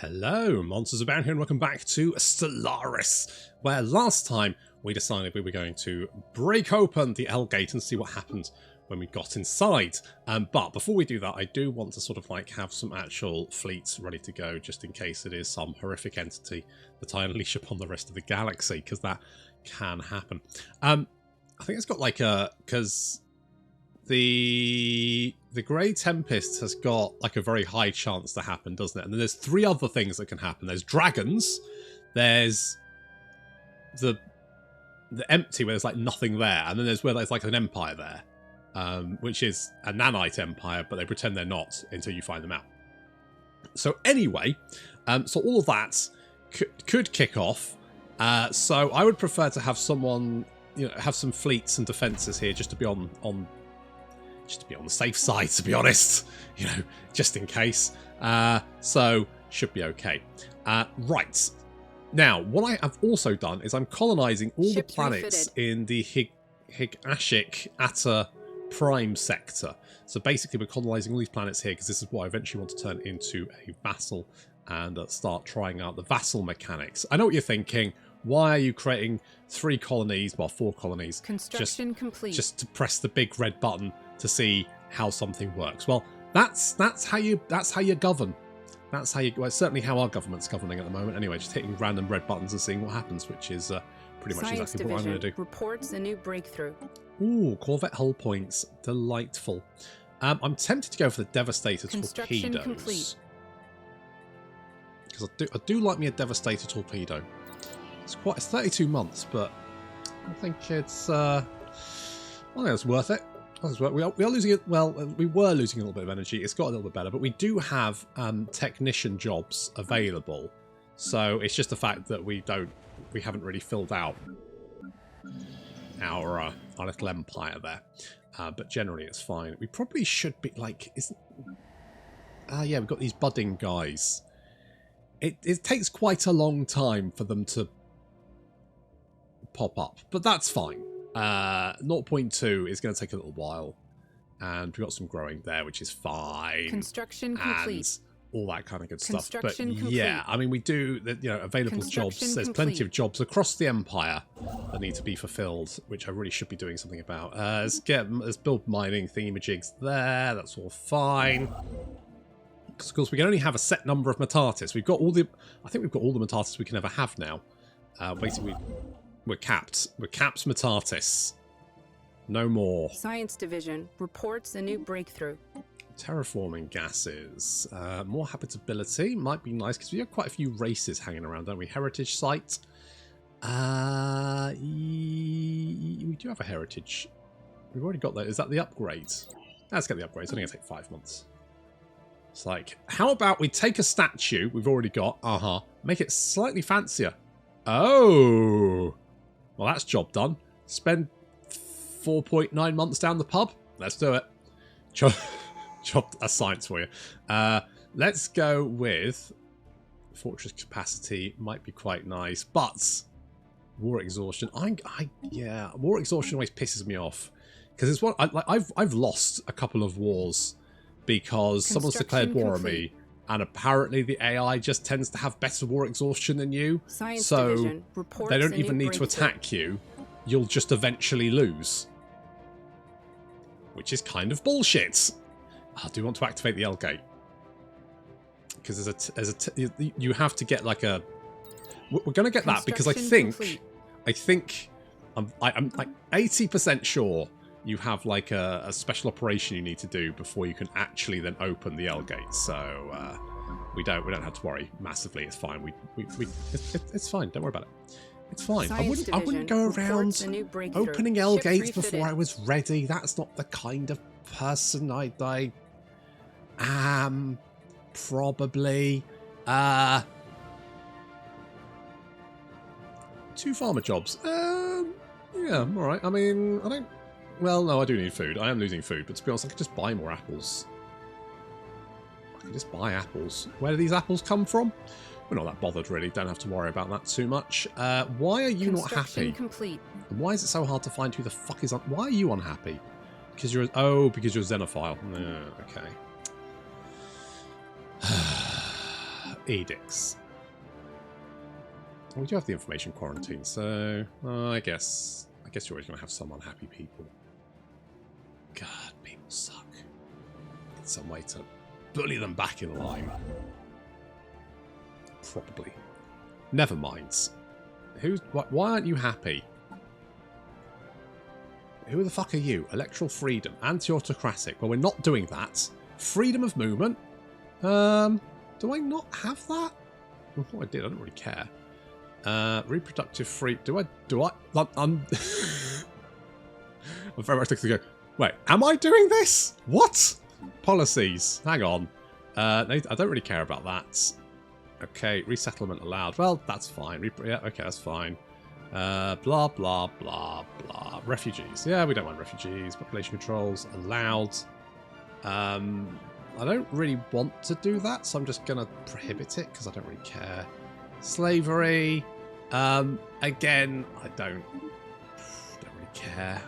Hello, Monsters Abound here, and welcome back to Stellaris, where last time we decided we were going to break open the L gate and see what happened when we got inside. But before we do that, I do want to sort of like have some actual fleets ready to go, just in case it is some horrific entity that I unleash upon the rest of the galaxy, because that can happen. I think it's got like a... because the Grey Tempest has got like a very high chance to happen, doesn't it? And then there's three other things that can happen. There's dragons, there's the empty where there's like nothing there, and then there's where there's like an empire there, which is a nanite empire, but they pretend they're not until you find them out. So anyway, so all of that could kick off. So I would prefer to have someone, you know, have some fleets and defences here just to be on the safe side, to be honest, you know, just in case. So should be okay. Right. Now, what I have also done is I'm colonising all the planets in the Higashik Atta Prime sector. So basically we're colonising all these planets here because this is what I eventually want to turn into a vassal and start trying out the vassal mechanics. I know what you're thinking. Why are you creating 3 colonies, well 4 colonies, Construction complete. Just to press the big red button to see how something works? Well, that's how you govern. That's how you. Well, it's certainly how our government's governing at the moment. Anyway, just hitting random red buttons and seeing what happens, which is pretty much exactly what I'm going to do. Reports a new breakthrough. Ooh, Corvette hull points, delightful. I'm tempted to go for the Devastator torpedoes. Complete. Because I do like me a Devastator torpedo. It's 32 months, but I think it's I think it's worth it. We are losing it. Well, we were losing a little bit of energy. It's got a little bit better, but we do have technician jobs available. So it's just the fact that we haven't really filled out our little empire there. But generally, it's fine. We probably should be like, yeah, we've got these budding guys. It takes quite a long time for them to pop up, but that's fine. 0.2 is going to take a little while, and we've got some growing there, which is fine. Construction complete. All that kind of good stuff. But yeah, I mean, we do, you know, available jobs. There's plenty of jobs across the empire that need to be fulfilled, which I really should be doing something about. Let's build mining thingamajigs there. That's all fine. Because of course we can only have a set number of Martartis. We've got all the, I think we've got all the Martartis we can ever have now. Basically, we're capped. We're capped Martartis. No more. Science Division reports a new breakthrough. Terraforming gases. More habitability might be nice because we have quite a few races hanging around, don't we? Heritage site. We do have a heritage. We've already got that. Is that the upgrade? Let's get the upgrade. It's only going to take 5 months. It's like, how about we take a statue we've already got, make it slightly fancier. Oh, well, that's job done. Spend 4.9 months down the pub. Let's do it. Job a science for you. Let's go with fortress capacity. Might be quite nice, but war exhaustion. Yeah, war exhaustion always pisses me off because it's what I've lost a couple of wars. Because someone's declared war on me, and apparently the AI just tends to have better war exhaustion than you. So they don't even need to attack you. You'll just eventually lose. Which is kind of bullshit. I do want to activate the L gate. Because you have to get like a... We're going to get that because I think I'm like 80% sure you have like a special operation you need to do before you can actually then open the L gate. So we don't have to worry massively. It's fine. It's fine. Don't worry about it. It's fine. I wouldn't go around opening L gates before I was ready. That's not the kind of person I am. Probably. 2 farmer jobs. Yeah, all right. I mean, I don't. Well, no, I do need food. I am losing food, but to be honest, I could just buy more apples. I can just buy apples. Where do these apples come from? We're not that bothered, really. Don't have to worry about that too much. Why are you not happy? Complete. And why is it so hard to find who the fuck is... Why are you unhappy? Because you're... Oh, because you're a xenophile. Okay. edicts. We do have the information quarantine, so I guess you're always going to have some unhappy people. God, people suck. Need some way to bully them back in line. Probably. Never mind. Why aren't you happy? Who the fuck are you? Electoral freedom, anti-autocratic. Well, we're not doing that. Freedom of movement. Do I not have that? I thought I did. I don't really care. Reproductive free. Do I? I'm very much looking to go. Wait, am I doing this? What? Policies. Hang on. I don't really care about that. Okay, resettlement allowed. Well, that's fine. Yeah, okay, that's fine. Blah, blah, blah, blah. Refugees. Yeah, we don't want refugees. Population controls allowed. I don't really want to do that, so I'm just going to prohibit it because I don't really care. Slavery. Again, I don't really care.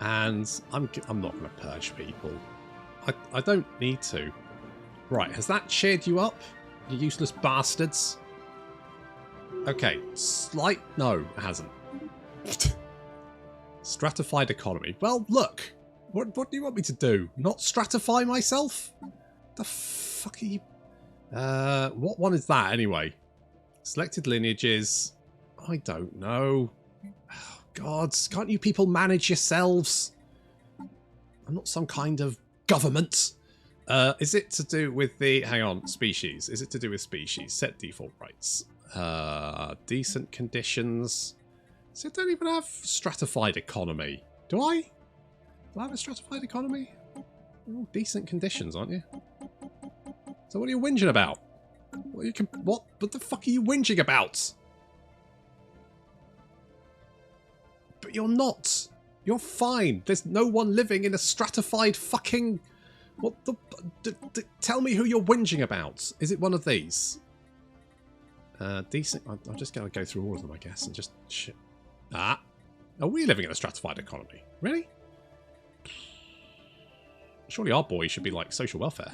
And I'm not going to purge people. I don't need to. Right, has that cheered you up, you useless bastards? Okay, no, it hasn't. Stratified economy. Well, look. What do you want me to do? Not stratify myself? The fuck are you... what one is that, anyway? Selected lineages. I don't know. Oh, God, can't you people manage yourselves? I'm not some kind of government. Is it to do with the... Hang on, species. Is it to do with species? Set default rights. Decent conditions. So I don't even have stratified economy. Do I? Do I have a stratified economy? Oh, decent conditions, aren't you? So what are you whinging about? What the fuck are you whinging about? But you're not. You're fine. There's no one living in a stratified fucking... What the... tell me who you're whinging about. Is it one of these? Decent... I'm just going to go through all of them, I guess, and just... Shit. Ah. Are we living in a stratified economy? Really? Surely our boy should be like social welfare.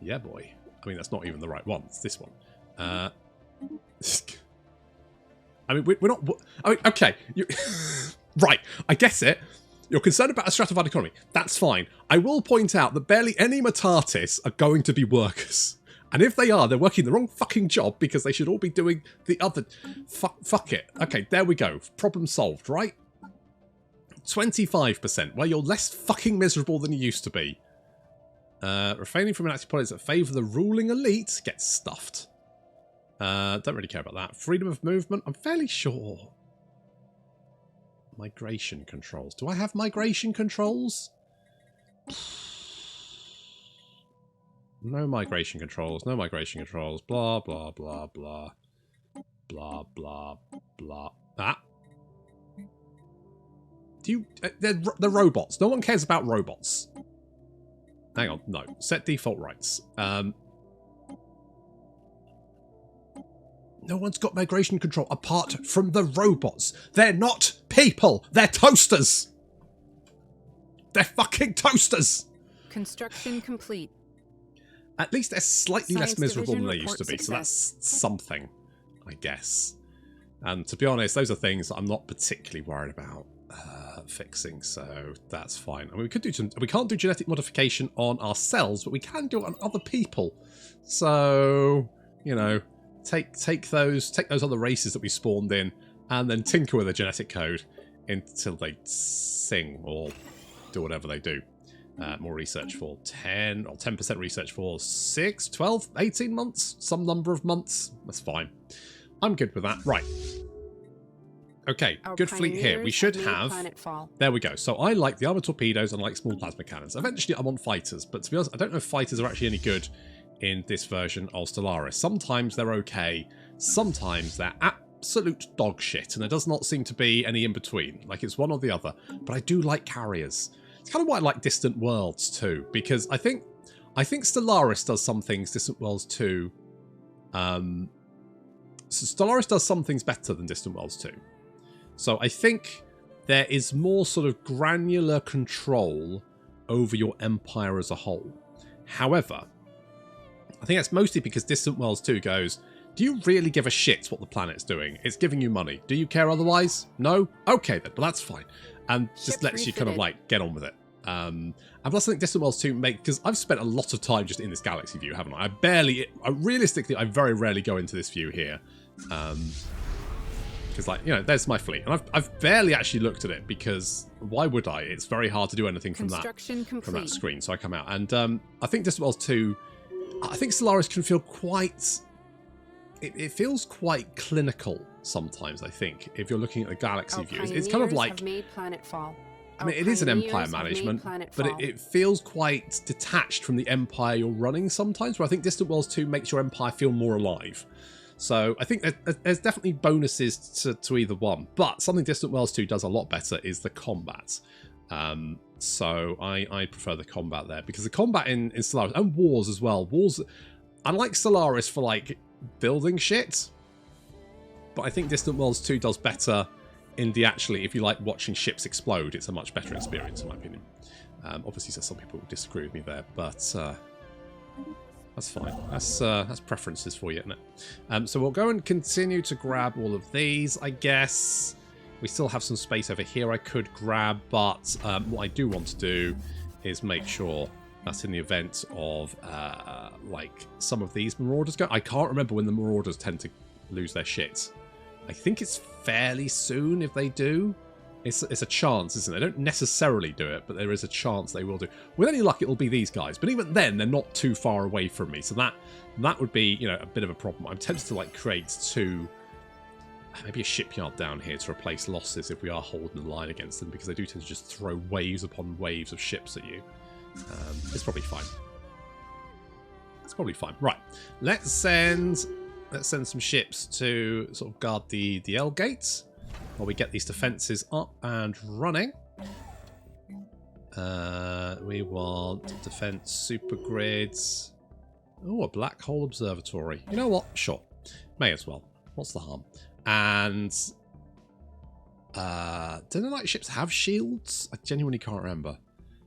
Yeah, boy. I mean, that's not even the right one. It's this one. I mean, we're not... I mean, okay. Right, I get it. You're concerned about a stratified economy. That's fine. I will point out that barely any Martartis are going to be workers. And if they are, they're working the wrong fucking job because they should all be doing the other... Fuck it. Okay, there we go. Problem solved, right? 25%. Well, you're less fucking miserable than you used to be. Refraining from enacting policies that favour the ruling elite gets stuffed. Don't really care about that. Freedom of movement, I'm fairly sure. Migration controls. Do I have migration controls? No migration controls. No migration controls. Blah, blah, blah, blah. Blah, blah, blah. Ah. Do you... They're robots. No one cares about robots. Hang on. No. Set default rights. No one's got migration control apart from the robots. They're not people. They're toasters. They're fucking toasters. Construction complete. At least they're slightly Science less miserable Division than they used to be. report So that's something, I guess. And to be honest, those are things that I'm not particularly worried about fixing. So that's fine. I mean, we could do some... We can't do genetic modification on ourselves, but we can do it on other people. So, you know... Take those other races that we spawned in and then tinker with the genetic code until they sing or do whatever they do. More research for 10% research for 6, 12, 18 months, some number of months. That's fine. I'm good with that. Right. Okay, Our good fleet here. We should have... There we go. So I like the armor torpedoes and I like small plasma cannons. Eventually I'm on fighters, but to be honest, I don't know if fighters are actually any good in this version of Stellaris. Sometimes they're okay, sometimes they're absolute dog shit, and there does not seem to be any in between. Like, it's one or the other. But I do like carriers. It's kind of why I like Distant Worlds too, because I think Stellaris does some things Distant Worlds 2. So Stellaris does some things better than Distant Worlds 2. So I think there is more sort of granular control over your empire as a whole. However, I think that's mostly because Distant Worlds 2 goes, do you really give a shit what the planet's doing? It's giving you money. Do you care otherwise? No? Okay then, but that's fine. And just lets you kind of like get on with it. And plus I think Distant Worlds 2 because I've spent a lot of time just in this galaxy view, haven't I? Realistically, I very rarely go into this view here. Because like, you know, there's my fleet. And I've barely actually looked at it because why would I? It's very hard to do anything from that screen. So I come out. And I think Distant Worlds 2, I think Stellaris can feel quite... It feels quite clinical sometimes, I think, if you're looking at the galaxy view. It's kind of like... I mean, it is an empire management, but it feels quite detached from the empire you're running sometimes, where I think Distant Worlds 2 makes your empire feel more alive. So I think there's definitely bonuses to either one. But something Distant Worlds 2 does a lot better is the combat. So I prefer the combat there, because the combat in Stellaris, and Wars as well. Wars, I like Stellaris for like building shit, but I think Distant Worlds 2 does better in the actually, if you like watching ships explode, it's a much better experience in my opinion. Obviously, so some people will disagree with me there, but that's fine. That's preferences for you, isn't it? So we'll go and continue to grab all of these, I guess. We still have some space over here I could grab, but what I do want to do is make sure that's in the event of like some of these Marauders go. I can't remember when the Marauders tend to lose their shit. I think it's fairly soon if they do. It's a chance, isn't it? They don't necessarily do it, but there is a chance they will do. With any luck, it'll be these guys. But even then, they're not too far away from me. So that would be, you know, a bit of a problem. I'm tempted to like create maybe a shipyard down here to replace losses if we are holding the line against them, because they do tend to just throw waves upon waves of ships at you. It's probably fine. It's probably fine. Right. Let's send some ships to sort of guard the L gates while we get these defences up and running. We want defence super grids. Oh, a black hole observatory. You know what? Sure. May as well. What's the harm? And do the night ships have shields? I genuinely can't remember.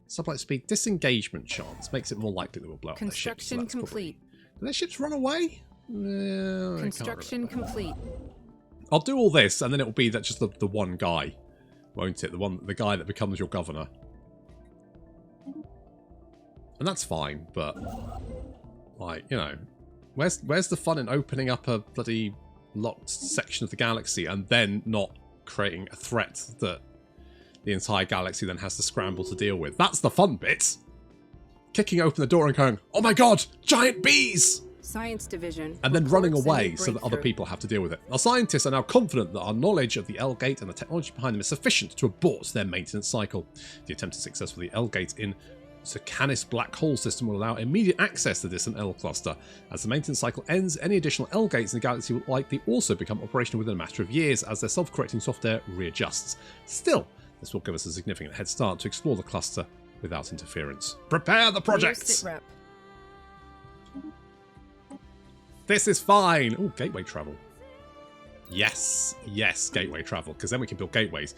Sublight speed, disengagement chance makes it more likely that we'll blow up their ships. Construction complete. Do their ships run away? Construction complete. I'll do all this, and then it will be that just the one guy, won't it? The guy that becomes your governor. And that's fine, but like, you know, where's the fun in opening up a bloody locked section of the galaxy and then not creating a threat that the entire galaxy then has to scramble to deal with? That's the fun bit. Kicking open the door and going, oh my god, giant bees! Science division. And then running away so that other people have to deal with it. Our scientists are now confident that our knowledge of the L-Gate and the technology behind them is sufficient to abort their maintenance cycle. The attempted success for the L-Gate in Sercanis black hole system will allow immediate access to the distant L cluster. As the maintenance cycle ends, any additional L-Gates in the galaxy will likely also become operational within a matter of years as their self-correcting software readjusts. Still, this will give us a significant head start to explore the cluster without interference. Prepare the project! This is fine! Oh, gateway travel. Yes, yes, gateway travel, because then we can build gateways.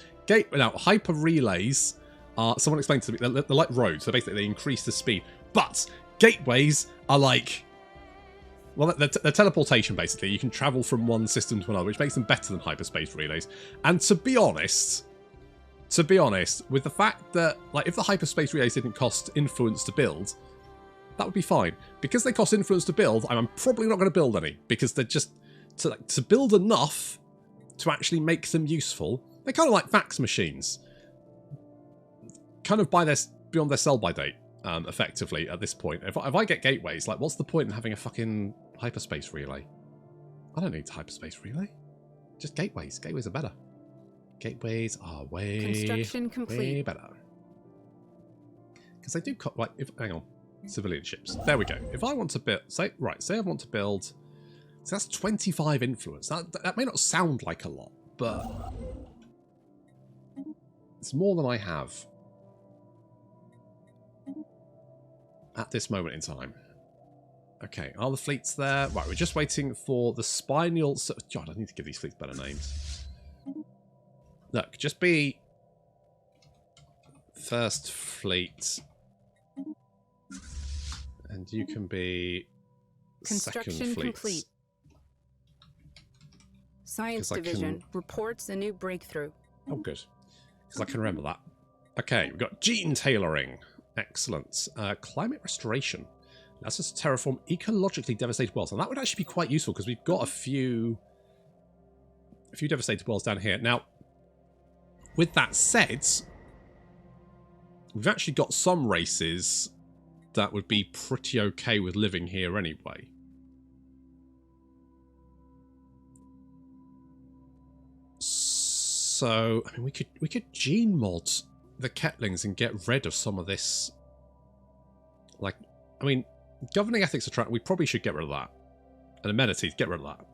Now, hyper relays are, someone explained to me, they're like roads, so basically they increase the speed. But gateways are like, well, they're teleportation, basically. You can travel from one system to another, which makes them better than hyperspace relays. And to be honest, with the fact that, like, if the hyperspace relays didn't cost influence to build, that would be fine. Because they cost influence to build, I'm probably not going to build any, because they're just, to build enough to actually make them useful, they're kind of like fax machines. Kind of beyond their sell-by date, effectively, at this point. If I get gateways, like, what's the point in having a fucking hyperspace relay? I don't need a hyperspace relay. Just gateways. Gateways are better. Gateways are way better. Because they do, like, hang on. Civilian ships. There we go. If I want to build, say I want to build, so that's 25 influence. That may not sound like a lot, but it's more than I have at this moment in time. Okay, are the fleets there? Right, we're just waiting for the spinal... God, I need to give these fleets better names. Look, just be First Fleet. And you can be Construction complete. Science Division reports a new breakthrough. Oh, good. Because I can remember that. Okay, we've got gene tailoring. Excellent. Climate restoration. That's just terraform ecologically devastated worlds. And that would actually be quite useful because we've got a few devastated worlds down here. Now, with that said, we've actually got some races that would be pretty okay with living here anyway. So, I mean, we could gene mod the Ketlings and get rid of some of this. Like, I mean, governing ethics attract, we probably should get rid of that. And amenities, get rid of that.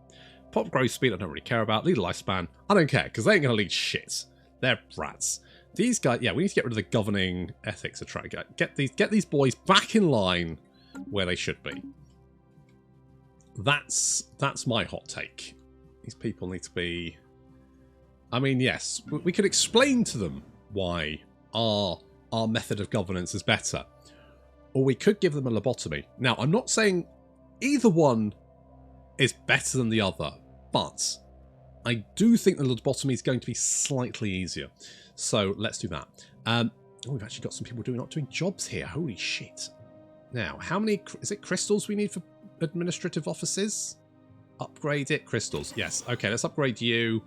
Pop growth speed, I don't really care about. Lead lifespan, I don't care, because they ain't going to lead shit. They're rats. These guys, yeah, we need to get rid of the governing ethics attract. Get these boys back in line where they should be. That's my hot take. These people need to be... I mean, yes, we could explain to them why our method of governance is better. Or we could give them a lobotomy. Now, I'm not saying either one is better than the other, but I do think the lobotomy is going to be slightly easier. So let's do that. Oh, we've actually got some people not doing jobs here. Holy shit. Now, how many... Is it crystals we need for administrative offices? Upgrade it. Crystals. Yes. Okay, let's upgrade you.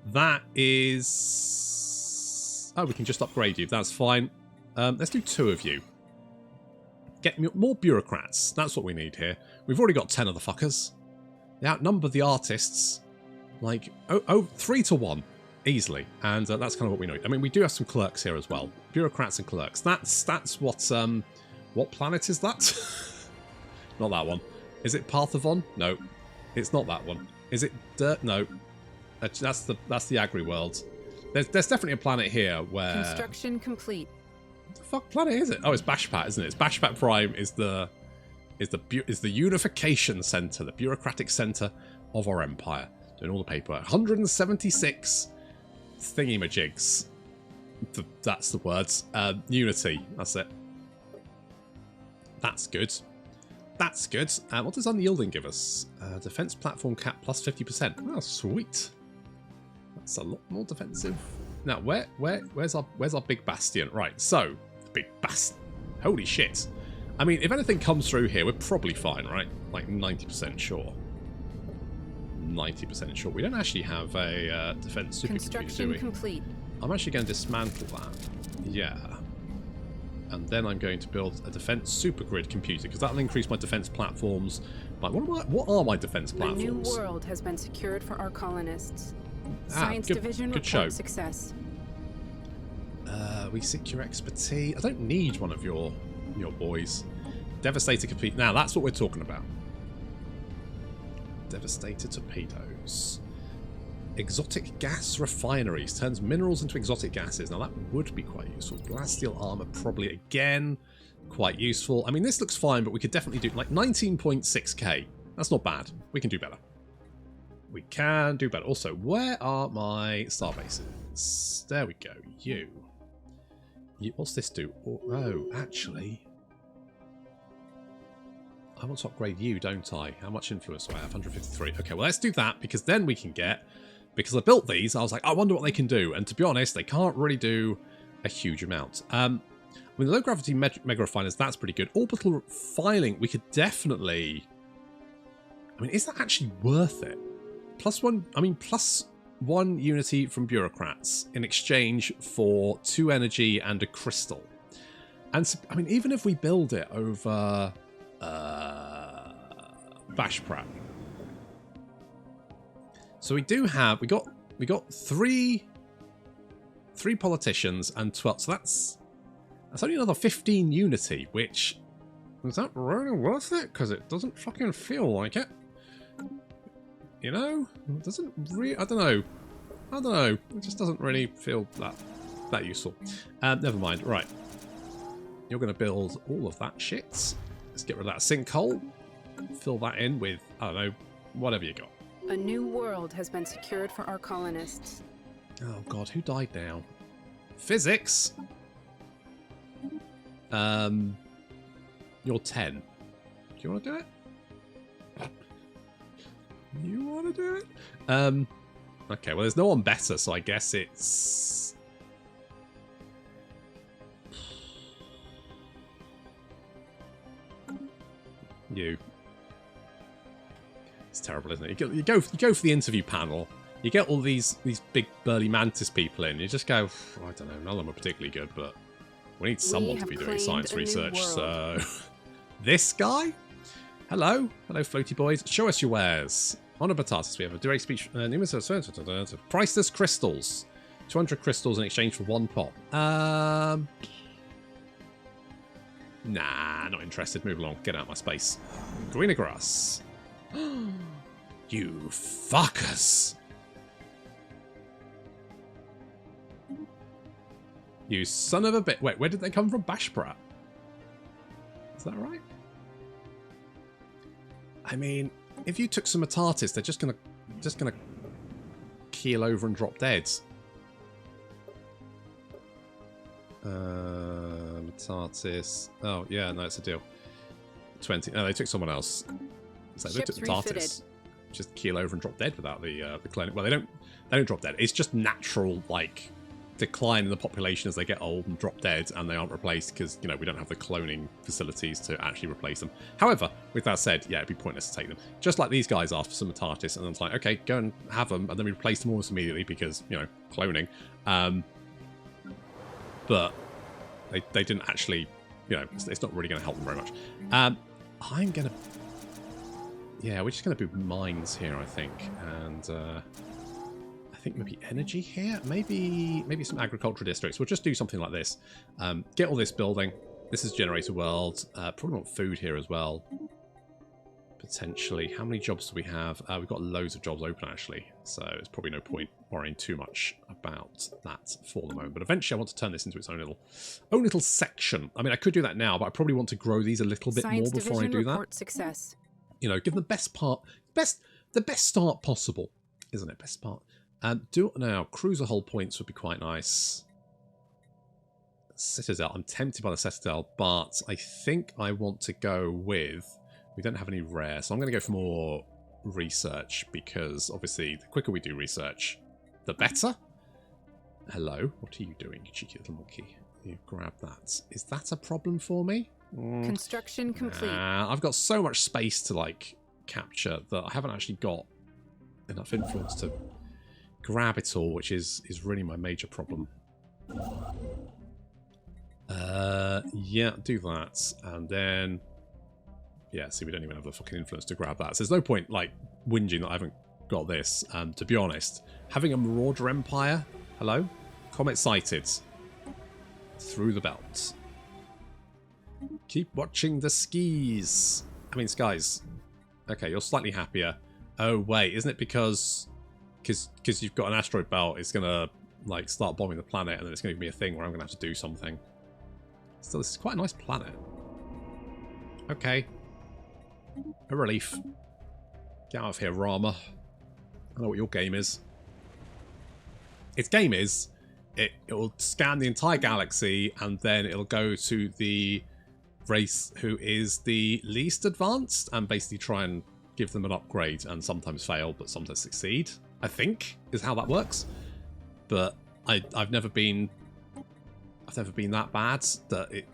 That is... Oh, we can just upgrade you. That's fine. Let's do 2 of you. Get more bureaucrats. That's what we need here. We've already got 10 of the fuckers. They outnumber the artists. Like, 3 to 1. Easily. And that's kind of what we need. I mean, we do have some clerks here as well. Bureaucrats and clerks. That's what planet is that? Not that one. Is it Parthevon? No. It's not that one. Is it Dirt? No. That's the Agri world. There's definitely a planet here where... Construction complete. What the fuck planet is it? Oh, it's Bashpat, isn't it? It's Bashpat Prime is the unification center, the bureaucratic center of our empire. Doing all the paperwork. 176 thingy-majigs. That's the words. Unity. That's it. That's good. That's good. What does unyielding give us? Defense platform cap plus 50%. Oh, sweet. That's a lot more defensive. Now, where's our big bastion? Right, so big bastion. Holy shit. I mean, if anything comes through here, we're probably fine, right? Like 90% sure. 90% sure. We don't actually have a defense supercomputer, do we? Complete. I'm actually going to dismantle that. Yeah. And then I'm going to build a defense supergrid computer because that'll increase my defense platforms. Like, what are my defense platforms? A new world has been secured for our colonists. Science Division reports success. We seek your expertise. I don't need one of your boys. Devastator compete. Now that's what we're talking about. Devastator torpedoes. Exotic gas refineries. Turns minerals into exotic gases. Now that would be quite useful. Blast steel armor probably again quite useful. I mean, this looks fine, but we could definitely do like 19.6k. That's not bad. We can do better. We can do better. Also, where are my star bases? There we go. You. What's this do? Oh, actually, I want to upgrade you, don't I? How much influence do I have? 153. Okay, well, let's do that because then we can get... Because I built these, I was like, I wonder what they can do. And to be honest, they can't really do a huge amount. I mean, the low-gravity mega refiners, that's pretty good. Orbital filing, we could definitely... I mean, is that actually worth it? Plus one unity from bureaucrats in exchange for 2 energy and a crystal. And, I mean, even if we build it over... Bashprat. So we do have... We got 3 politicians and 12... So that's only another 15 unity, which... Is that really worth it? Because it doesn't fucking feel like it. You know? It doesn't really... I don't know. It just doesn't really feel that useful. Never mind. Right. You're going to build all of that shit. Let's get rid of that sinkhole. Fill that in with, I don't know, whatever you got. A new world has been secured for our colonists. Oh god, who died now? Physics? You're 10. Do you want to do it? You want to do it? Okay, well, there's no one better, so I guess it's... You. It's terrible, isn't it? You go for the interview panel. You get all these big burly mantis people in. You just go, I don't know, none of them are particularly good, but we need someone to be doing science research. So, this guy. Hello, floaty boys. Show us your wares. On a Martartis, we have a direct speech. Priceless crystals. 200 crystals in exchange for 1 pop. Nah, not interested. Move along. Get out of my space. Greener grass. You fuckers. You son of a bit. Wait, where did they come from? Bashprat. Is that right? I mean, if you took some Martartis, they're just gonna keel over and drop dead. Martartis. Oh yeah, no, it's a deal. 20. No, they took someone else. So they took Martartis. Just keel over and drop dead without the cloning. Well, they don't drop dead. It's just natural, like, decline in the population as they get old and drop dead, and they aren't replaced because, you know, we don't have the cloning facilities to actually replace them. However, with that said, yeah, it'd be pointless to take them. Just like these guys are for some Martartis, and then it's like, okay, go and have them, and then we replace them almost immediately because, you know, cloning. But they didn't actually, you know, it's not really going to help them very much. I'm going to... Yeah, we're just going to do mines here, I think, and... I think maybe energy here, maybe some agricultural districts. We'll just do something like this. Get all this building. This is generator world. Probably want food here as well. Potentially. How many jobs do we have? We've got loads of jobs open actually, so it's probably no point worrying too much about that for the moment. But eventually I want to turn this into its own little section. I mean, I could do that now, but I probably want to grow these a little bit more before I do that. Success. You know, give them the best start possible, isn't it? Best part. Do it now. Cruiser hull points would be quite nice. Citadel. I'm tempted by the Citadel, but I think I want to go with... We don't have any rare, so I'm going to go for more research, because obviously the quicker we do research, the better. Hello. What are you doing, you cheeky little monkey? You grab that. Is that a problem for me? Construction complete. I've got so much space to, like, capture that I haven't actually got enough influence to grab it all, which is really my major problem. Yeah, do that, and then yeah, see, we don't even have the fucking influence to grab that, so there's no point like whinging that I haven't got this. To be honest, having a Marauder Empire, hello, comet sighted through the belt. Keep watching the skis. I mean, skies. Okay, you're slightly happier. Oh wait, isn't it because you've got an asteroid belt, it's gonna like start bombing the planet, and then it's gonna give me a thing where I'm gonna have to do something. Still, this is quite a nice planet. Okay. A relief. Get out of here, Rama. I know what your game is. Its game is, it will scan the entire galaxy, and then it'll go to the race who is the least advanced, and basically try and give them an upgrade, and sometimes fail, but sometimes succeed. I think is how that works. But I've never been that bad that it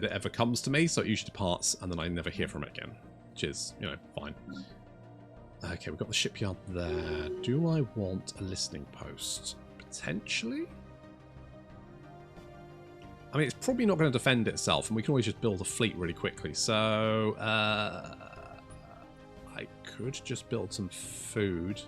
ever comes to me, so it usually departs and then I never hear from it again, which is, you know, fine. Okay, we've got the shipyard there. Do I want a listening post? Potentially? I mean, it's probably not going to defend itself, and we can always just build a fleet really quickly, so I could just build some food.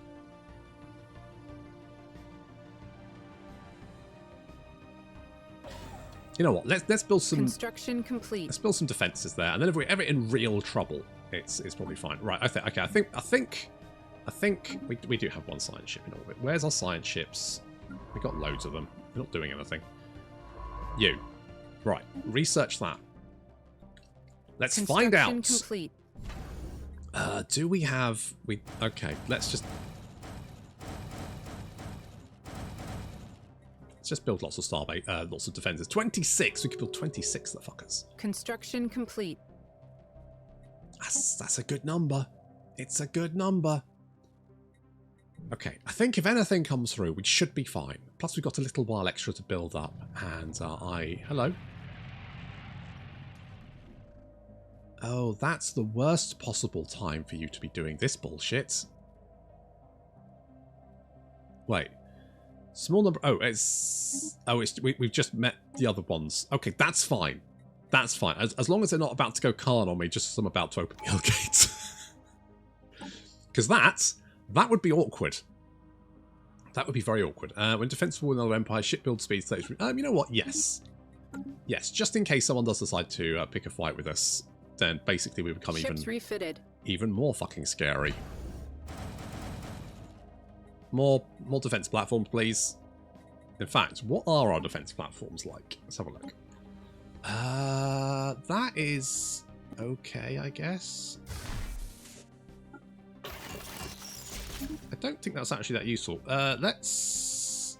You know what? Let's build some construction complete. Let's build some defenses there, and then if we're ever in real trouble, it's probably fine. Right? I think we do have one science ship in orbit. Where's our science ships? We got loads of them. We're not doing anything. You, right? Research that. Let's find out. Complete. Do we have? Okay. Let's just build lots of starbase, lots of defenses. 26. We could build 26 of the fuckers. Construction complete. That's a good number. It's a good number. Okay, I think if anything comes through, we should be fine. Plus, we've got a little while extra to build up. And hello. Oh, that's the worst possible time for you to be doing this bullshit. Wait. Small number... Oh, we've just met the other ones. Okay, that's fine. That's fine. As long as they're not about to go Khan on me just as I'm about to open the Hell Gate. Because that would be awkward. That would be very awkward. When defensible with another empire, ship build speed stays... you know what? Yes. Yes, just in case someone does decide to pick a fight with us, then basically we become even more fucking scary. More defense platforms, please. In fact, what are our defense platforms like? Let's have a look. That is okay, I guess. I don't think that's actually that useful. Let's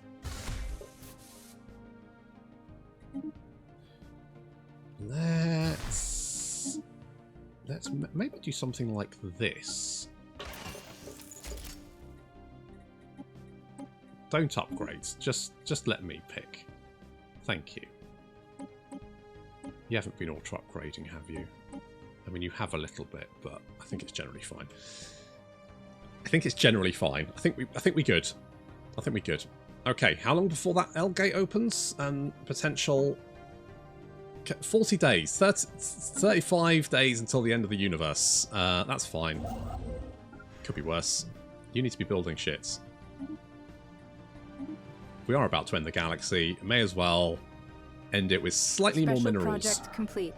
maybe do something like this. Don't upgrade. Just let me pick. Thank you. You haven't been auto upgrading, have you? I mean, you have a little bit, but I think it's generally fine. I think it's generally fine. I think we good. I think we good. Okay, how long before that L gate opens? And potential 40 days, 35 days until the end of the universe. That's fine. Could be worse. You need to be building shits. We are about to end the galaxy. May as well end it with slightly more minerals. Project complete.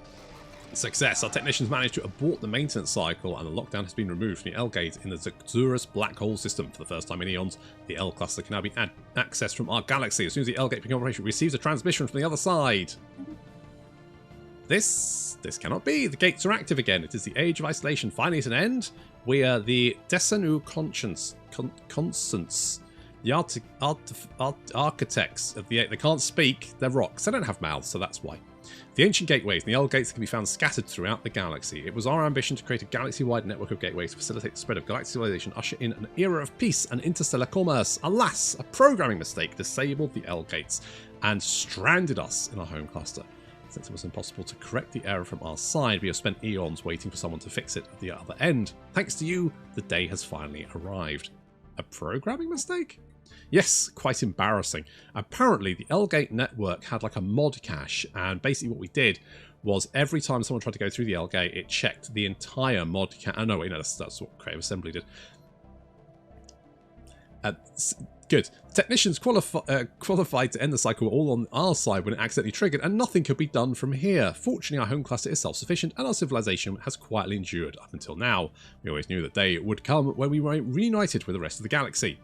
Success. Our technicians managed to abort the maintenance cycle and the lockdown has been removed from the L gate in the Xurus black hole system. For the first time in eons, the L cluster can now be accessed from our galaxy. As soon as the L gate becomes operational, it receives a transmission from the other side. This cannot be. The gates are active again. It is the age of isolation finally at an end. We are the Desanu Constants. The architects of the... They can't speak. They're rocks. They don't have mouths, so that's why. The ancient gateways and the L gates can be found scattered throughout the galaxy. It was our ambition to create a galaxy-wide network of gateways to facilitate the spread of galactic civilization, usher in an era of peace and interstellar commerce. Alas, a programming mistake disabled the L gates and stranded us in our home cluster. Since it was impossible to correct the error from our side, we have spent eons waiting for someone to fix it at the other end. Thanks to you, the day has finally arrived. A programming mistake? Yes, quite embarrassing. Apparently, the L-Gate network had like a mod cache, and basically what we did was every time someone tried to go through the L-Gate, it checked the entire mod cache. Oh, no, wait, no, that's what Creative Assembly did. Good. Technicians qualified to end the cycle were all on our side when it accidentally triggered, and nothing could be done from here. Fortunately, our home cluster is self-sufficient, and our civilization has quietly endured up until now. We always knew that day would come when we were reunited with the rest of the galaxy.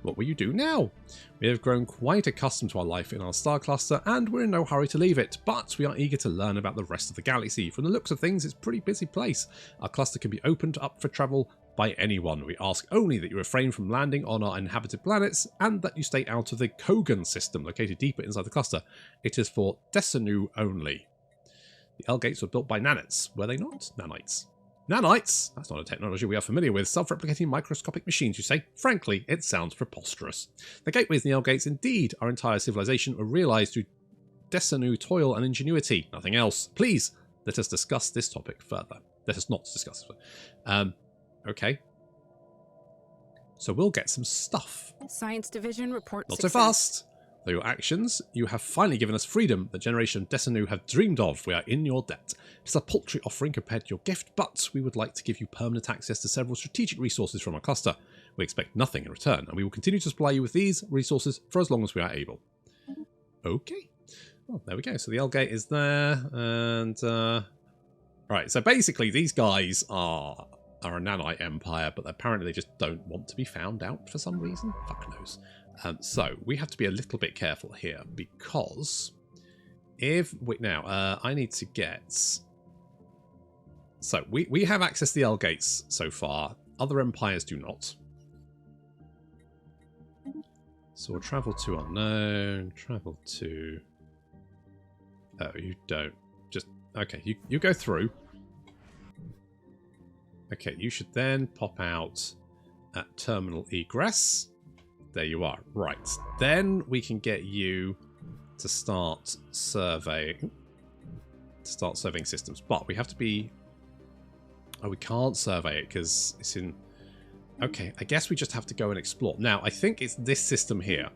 What will you do now? We have grown quite accustomed to our life in our star cluster, and we're in no hurry to leave it, but we are eager to learn about the rest of the galaxy. From the looks of things, it's a pretty busy place. Our cluster can be opened up for travel by anyone. We ask only that you refrain from landing on our inhabited planets, and that you stay out of the Kogan system, located deeper inside the cluster. It is for Desanu only. The L-Gates were built by nanites, were they not? Nanites. Nanites? That's not a technology we are familiar with. Self-replicating microscopic machines, you say? Frankly, it sounds preposterous. The gateways and the L-Gates, indeed, our entire civilization, were realized through Desanu toil and ingenuity. Nothing else. Please, let us discuss this topic further. Let us not discuss it further. Okay. So we'll get some stuff. Science Division report Not success. so fast. Through your actions, you have finally given us freedom the generation Desanu have dreamed of. We are in your debt. It's a paltry offering compared to your gift, but we would like to give you permanent access to several strategic resources from our cluster. We expect nothing in return, and we will continue to supply you with these resources for as long as we are able. Okay. Well, there we go. So the L-Gate is there, and... Right, so basically these guys are a nanite empire, but apparently they just don't want to be found out for some reason. Fuck knows. So we have to be a little bit careful here, because if we now I need to get, so we have access to the L gates so far. Other empires do not. So we'll travel to unknown. Travel to. Oh, you don't. Just okay. You go through. Okay, you should then pop out at terminal egress. There you are. Right. Then we can get you to start surveying. Systems. But we have to be... Oh, we can't survey it because it's in... Okay, I guess we just have to go and explore. Now, I think it's this system here.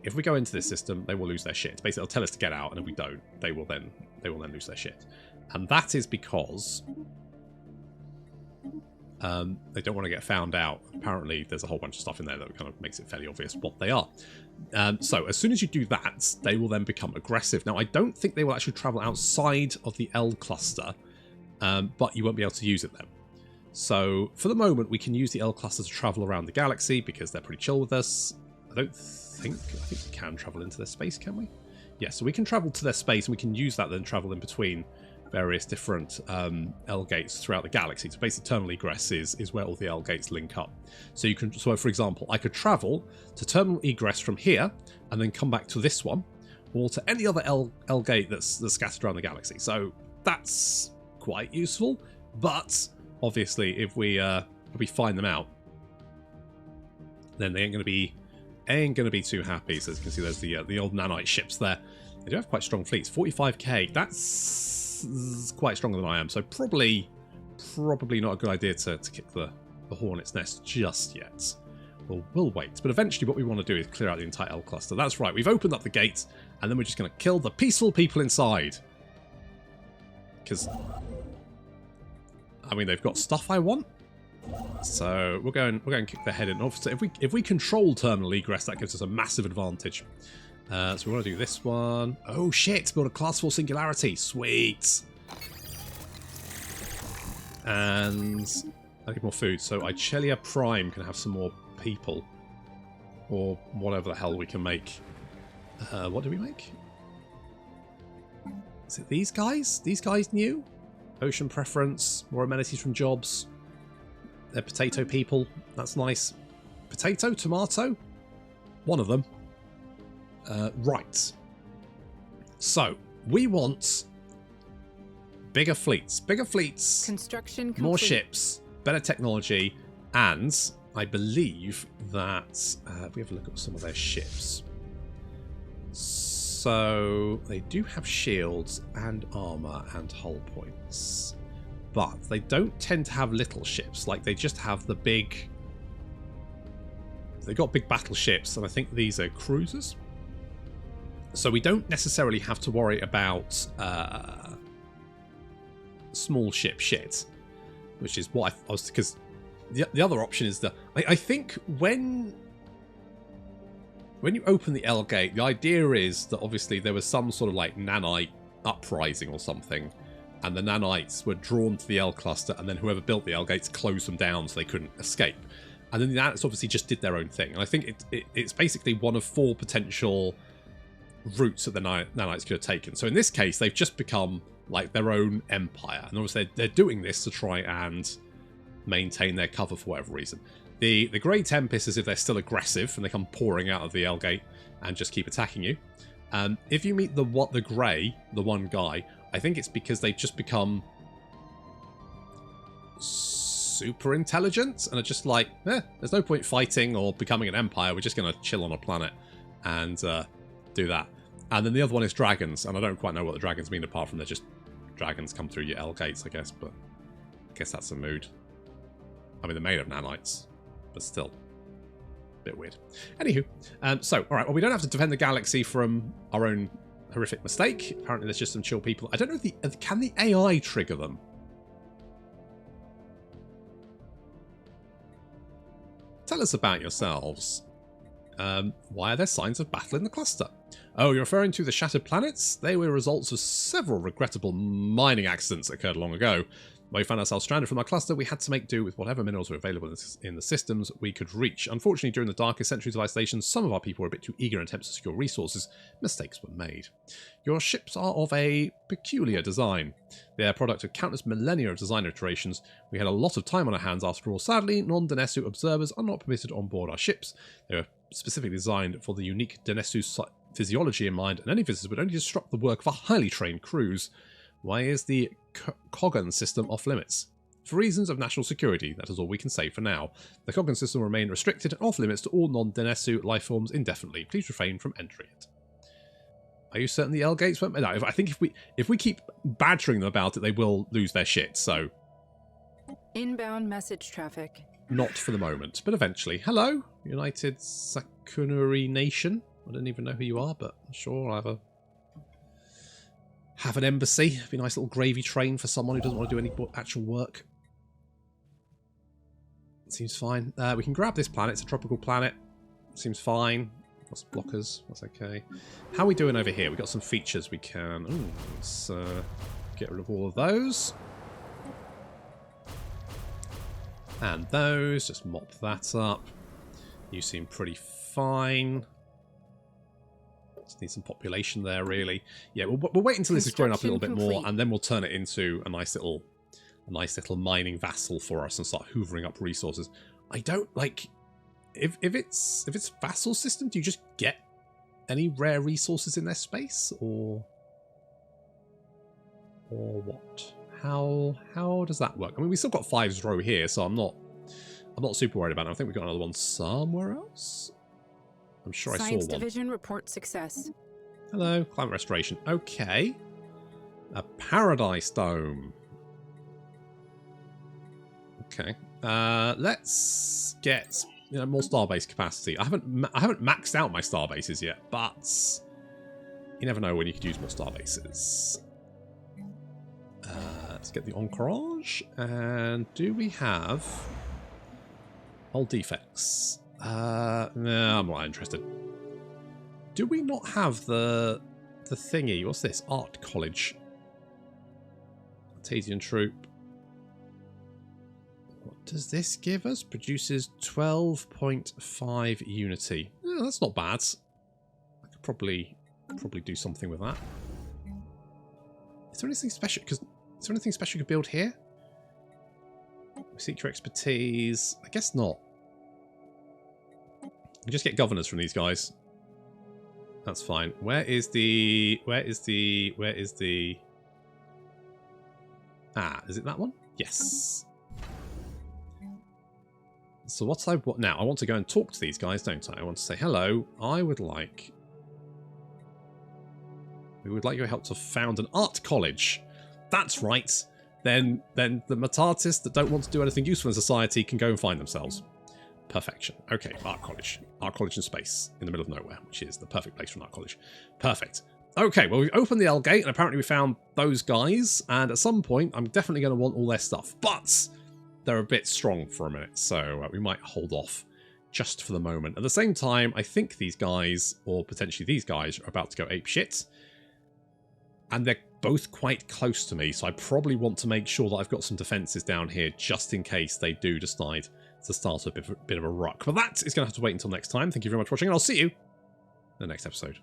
If we go into this system, they will lose their shit. Basically, they'll tell us to get out, and if we don't, they will then lose their shit. And that is because they don't want to get found out. Apparently, there's a whole bunch of stuff in there that kind of makes it fairly obvious what they are. So, as soon as you do that, they will then become aggressive. Now, I don't think they will actually travel outside of the L cluster, but you won't be able to use it then. So, for the moment, we can use the L cluster to travel around the galaxy because they're pretty chill with us. I think we can travel into their space, can we? Yeah, so we can travel to their space and we can use that then travel in between various different L gates throughout the galaxy. So basically terminal egress is where all the L gates link up. So you can, so for example, I could travel to terminal egress from here and then come back to this one, or to any other L gate that's scattered around the galaxy. So that's quite useful, but obviously if we find them out, then they ain't going to be too happy. So as you can see, there's the old nanite ships there. They do have quite strong fleets. 45k. That's quite stronger than I am. So probably not a good idea to kick the hornet's nest just yet. We'll wait. But eventually, what we want to do is clear out the entire L cluster. That's right. We've opened up the gate, and then we're just going to kill the peaceful people inside. Because I mean, they've got stuff I want. So we'll go and kick their head in. So if we control terminal egress, that gives us a massive advantage. So we want to do this one. Oh shit! Build a class 4 singularity. Sweet. And I need more food. So Ichelia Prime can have some more people, or whatever the hell we can make. What do we make? Is it these guys? These guys new? Ocean preference. More amenities from jobs. They're potato people. That's nice. Potato? Tomato? One of them. Right. So, we want bigger fleets. Bigger fleets. Construction complete. More ships. Better technology. And I believe that... we have a look at some of their ships. So, they do have shields and armor and hull points. But they don't tend to have little ships. Like, they just have the big... They've got big battleships, and I think these are cruisers. So we don't necessarily have to worry about small ship shit. Which is what I was... Because the other option is that... I think when you open the L gate, the idea is that obviously there was some sort of like nanite uprising or something. And the nanites were drawn to the L cluster, and then whoever built the L gates closed them down so they couldn't escape. And then the nanites obviously just did their own thing. And I think it's basically one of 4 potential routes that the nanites could have taken. So in this case, they've just become like their own empire. And obviously they're doing this to try and maintain their cover for whatever reason. The Grey Tempest is if they're still aggressive and they come pouring out of the L gate and just keep attacking you. If you meet the Grey, the one guy... I think it's because they've just become super intelligent and are just like, there's no point fighting or becoming an empire. We're just going to chill on a planet and do that. And then the other one is dragons, and I don't quite know what the dragons mean apart from they're just dragons come through your L gates, I guess, but I guess that's a mood. I mean, they're made of nanites, but still a bit weird. Anywho, so, all right, well, we don't have to defend the galaxy from our own horrific mistake. Apparently there's just some chill people. I don't know if can the AI trigger them? Tell us about yourselves. Why are there signs of battle in the cluster? Oh, you're referring to the shattered planets? They were results of several regrettable mining accidents that occurred long ago. When we found ourselves stranded from our cluster, we had to make do with whatever minerals were available in the systems we could reach. Unfortunately, during the darkest centuries of isolation, some of our people were a bit too eager in attempts to secure resources. Mistakes were made. Your ships are of a peculiar design. They are a product of countless millennia of design iterations. We had a lot of time on our hands after all. Sadly, non-Denesu observers are not permitted on board our ships. They were specifically designed for the unique Denesu physiology in mind, and any visitors would only disrupt the work of our highly trained crews. Why is the Kogan system off limits? For reasons of national security, that is all we can say for now. The Coggan system will remain restricted and off limits to all non-Denesu life forms indefinitely. Please refrain from entering it. Are you certain the L gates won't? No, I think if we keep badgering them about it, they will lose their shit. So inbound message traffic. Not for the moment, but eventually. Hello, United Sakunuri Nation. I don't even know who you are, but I'm sure I'll have an embassy. It'd be a nice little gravy train for someone who doesn't want to do any actual work. Seems fine. We can grab this planet. It's a tropical planet. Seems fine. Lots of blockers. That's okay. How are we doing over here? We've got some features we can... Ooh, let's get rid of all of those. And those. Just mop that up. You seem pretty fine. Just need some population there, really. Yeah, we'll wait until this is grown up a little bit more, and then we'll turn it into a nice little mining vassal for us and start hoovering up resources. I don't like... If it's vassal system, do you just get any rare resources in their space, or what? How does that work? I mean, we still got 5's row here, so I'm not super worried about it. I think we got another one somewhere else. I'm sure I saw one. Science Division reports success. Hello, climate restoration. Okay, a paradise dome. Okay, let's get more starbase capacity. I haven't maxed out my starbases yet, but you never know when you could use more starbases. Let's get the Encourage. And do we have old defects? No, I'm not interested. Do we not have the thingy? What's this? Art College. Artesian Troop. What does this give us? Produces 12.5 Unity. Oh, that's not bad. I could probably do something with that. Is there anything special? Is there anything special you could build here? Seek your expertise. I guess not. You just get governors from these guys. That's fine. Where is the... Ah, is it that one? Yes. So what I want now, I want to go and talk to these guys, don't I? I want to say, hello, we would like your help to found an art college. That's right. Then the Martartis that don't want to do anything useful in society can go and find themselves. Perfection. Okay, art college. Art college in space, in the middle of nowhere, which is the perfect place for an art college. Perfect. Okay, well, we've opened the L gate, and apparently we found those guys, and at some point, I'm definitely going to want all their stuff. But they're a bit strong for a minute, so we might hold off just for the moment. At the same time, I think these guys, or potentially these guys, are about to go apeshit. And they're both quite close to me, so I probably want to make sure that I've got some defences down here, just in case they do decide to start a bit of a ruck. But that is going to have to wait until next time. Thank you very much for watching, and I'll see you in the next episode.